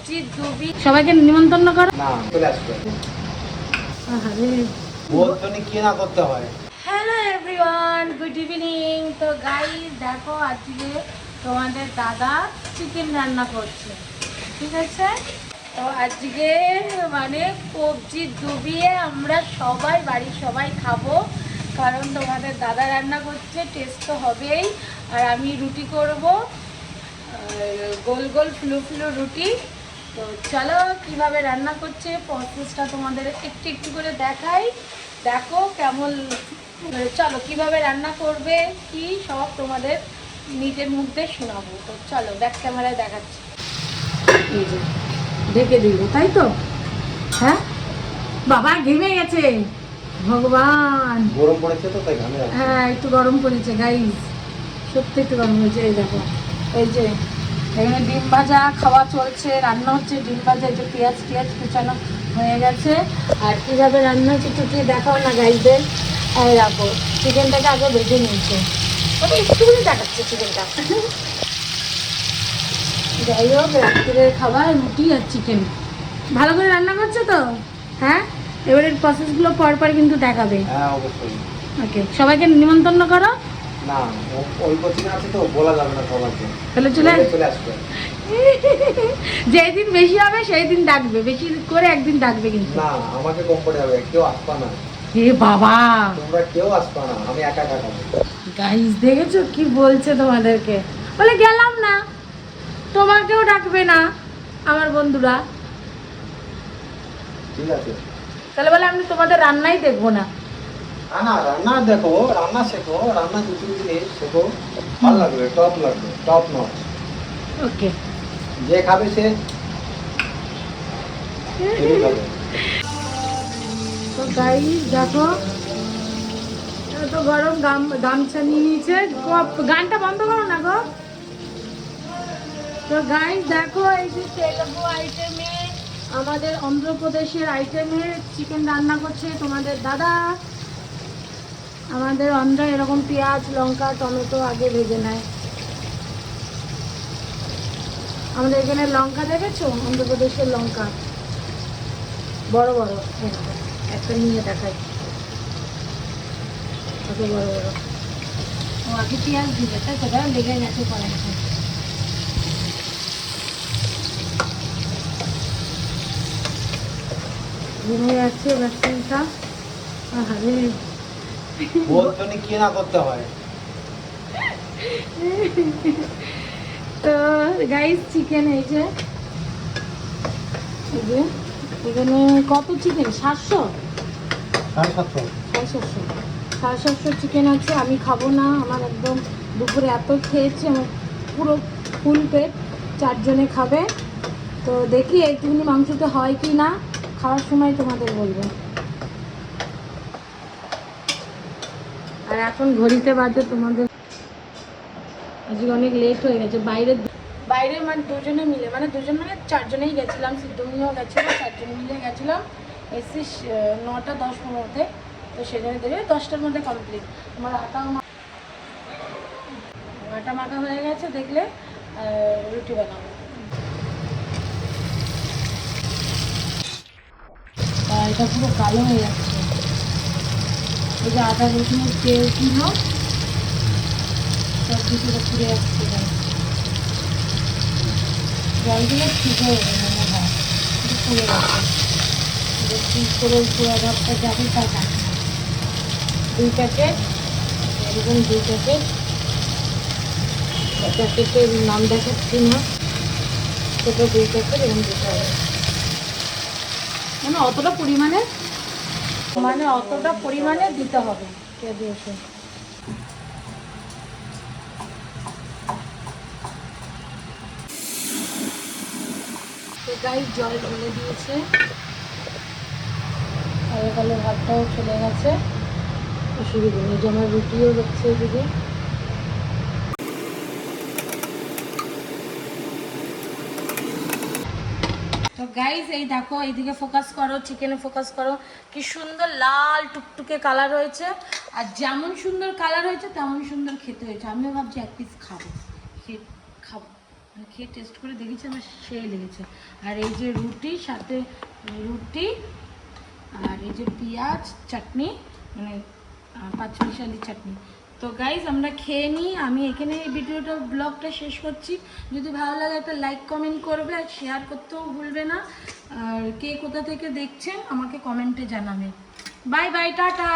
কবজি দুবি সবাইকে নিমন্ত্রণ করো না চলে আসবে আরে বলতনি কি না করতে হয়। Hello everyone, good evening. তো গাইস দেখো আজকে তোমাদের দাদা চিকেন রান্না করছে, ঠিক আছে? তো আজকে মানে কবজি ডুবিয়ে আমরা সবাই বাড়ির সবাই খাবো, কারণ তোমাদের দাদা রান্না করছে, টেস্ট তো হবেই। আর আমি রুটি করব, গোল গোল ফ্লু ফ্লু রুটি। তো চলো কিভাবে রান্না করছে প্রসেসটা তোমাদের একটু একটু করে দেখাই, দেখো কেমন। চলো কিভাবে রান্না করবে কি সব তোমাদের নিজের মুখে শোনাবো। তো চলো ব্যাক ক্যামেরায় দেখাচ্ছি। এই যে ঢেকে দিল, তাই তো? হ্যাঁ বাবা ঘেমে গেছে, ভগবান গরম পড়েছে তো তাই ঘামে যাচ্ছে। হ্যাঁ একটু গরম পড়েছে গাইস, সত্যি একটু গরম হয়েছে। এই দেখো, এই যে এখানে ডিম ভাজা খাওয়া চলছে, রান্না হচ্ছে ডিম ভাজা, এই যে পেঁয়াজ টিয়াজ কুচানো হয়ে গেছে। আর কীভাবে রান্না হচ্ছে একটু দেখাও না গাইসদের। এই রাখো, চিকেনটাকে আগে ভেজে নিয়েছে, ওটা একটুখানি দেখাচ্ছে চিকেনটা। যাই হোক, রাত্রের খাবার রুটি আর চিকেন ভালো করে রান্না করছে তো। হ্যাঁ এবারে প্রসেসগুলো পরপর কিন্তু দেখাবে। হ্যাঁ অবশ্যই। ওকে, সবাইকে নিমন্ত্রণ করো। না ওই কোচিং আছে তো বলা যাবে না সবাইকে, তাহলে চলে চলে আসবে। যেই দিন বেশি হবে সেই দিন ডাকবে, বেশি করে একদিন ডাকবে কিন্তু। না আমাকে কম পড়ে যাবে, কেউ আসবা না। এ বাবা, তোমরা কেউ আসবা না, আমি একা একা খাবো। গাইস দেখেছো কি বলছে তোমাদেরকে, বলে গেলাম না, তোমাকেও ডাকবে না আমার বন্ধুরা। ঠিক আছে, তাহলে বলে আমি তোমাদের রান্নাই দেখবো না। না রান্না দেখো, রান্না শেখো, রান্না দু তিন জিনিস শেখো, ভালো লাগবে, টপ লাগবে, টপ নচ। ওকে, যে খাবে সে হেভি খাবে। তো গাইস দেখো, এত গরম গামছা নিয়ে নিয়েছে, গানটা বন্ধ করো না গো। তো গাইস দেখো, এই যে তেলেগু আইটেমে, আমাদের অন্ধ্রপ্রদেশের আইটেমে চিকেন রান্না করছে তোমাদের দাদা। আমাদের অন্ধ্রা এরকম পেঁয়াজ লঙ্কা টমেটো আগে ভেজে নেয়। আমাদের এখানে লঙ্কা দেখেছো, অন্ধ্রপ্রদেশের লঙ্কা বড় বড়, একটা নিয়ে দেখাই, কত বড় বড়। ও আগে পেঁয়াজ দিবে, তাই তো? লেগে গেছে পরে ঘুমে যাচ্ছে ভ্যাকসিনটা। আরে বলতনি কি না করতে হয়। তো গাইস চিকেন এই যে এখানে কত চিকেন, 700 750 750 চিকেন আছে। আমি খাবো না, আমার একদম দুপুরে এত খেয়েছি, আমার পুরো ফুল পেট, 4 জনে খাবে। তো দেখি এইটুকুনি মাংসতে হয় কি না, খাওয়ার সময় তোমাদের বলবো। আর এখন ঘড়িতে বাজে তোমাদের, আজকে অনেক লেট হয়ে গেছে। বাইরে মানে দুজনে মিলে, মানে দুজন মানে 4 জনেই গেছিলাম, সিদ্ধমিও গেছিলো, 4 জন মিলে গেছিলাম। এসি 9টা 10 মধ্যে, তো সেখানে দেবে 10টার মধ্যে কমপ্লিট। আমার আটা মাখা হয়ে গেছে, দেখলে রুটি বানাবো। এটা পুরো কালো হয়ে যাচ্ছে, এই যে আদা রসুনের তেল ছিল সব কিছু পুড়ে যাচ্ছে। জলগুলো ঠিক হয়ে যাবে মনে হয়, কিন্তু পুড়ে গেছে। ঠিক করে পুরো ভাবটা যাবে তা থাকে না। 2 প্যাকেট এরকম, 2 প্যাকেট, প্যাকেটের নাম দেখাচ্ছি না, ছোটো 2 প্যাকেট এরকম দিতে হবে। মানে অতটা পরিমাণে দিতে হবে। কে দিয়েছে? তো গাইস জল ঢেলে দিয়েছে, কালো কালো ভাতটাও চলে গেছে, অসুবিধা নেই। যে আমার রুটিও হচ্ছে এদিকে। তো গাইস এই দেখো, এইদিকে ফোকাস করো, চিকেনে ফোকাস করো, কি সুন্দর লাল টুকটুকে কালার হয়েছে। আর যেমন সুন্দর কালার হয়েছে তেমন সুন্দর খেতে হয়েছে। আমিও ভাবছি 1 পিস খাবো। মানে খেয়ে টেস্ট করে দেখেছি, আমার সেই লেগেছে। আর এই যে রুটি, সাথে রুটি, আর এই যে পেঁয়াজ চাটনি, মানে পাঁচমিশালি চাটনি। তো গাইজ আমরা খেয়ে নিই। আমি এখানে এই ভিডিওটা ব্লগটা শেষ করছি। যদি ভালো লাগে একটা লাইক কমেন্ট করবে, আর শেয়ার করতেও ভুলবে না। আর কে কোথা থেকে দেখছেন আমাকে কমেন্টে জানাবে। Bye bye, tata.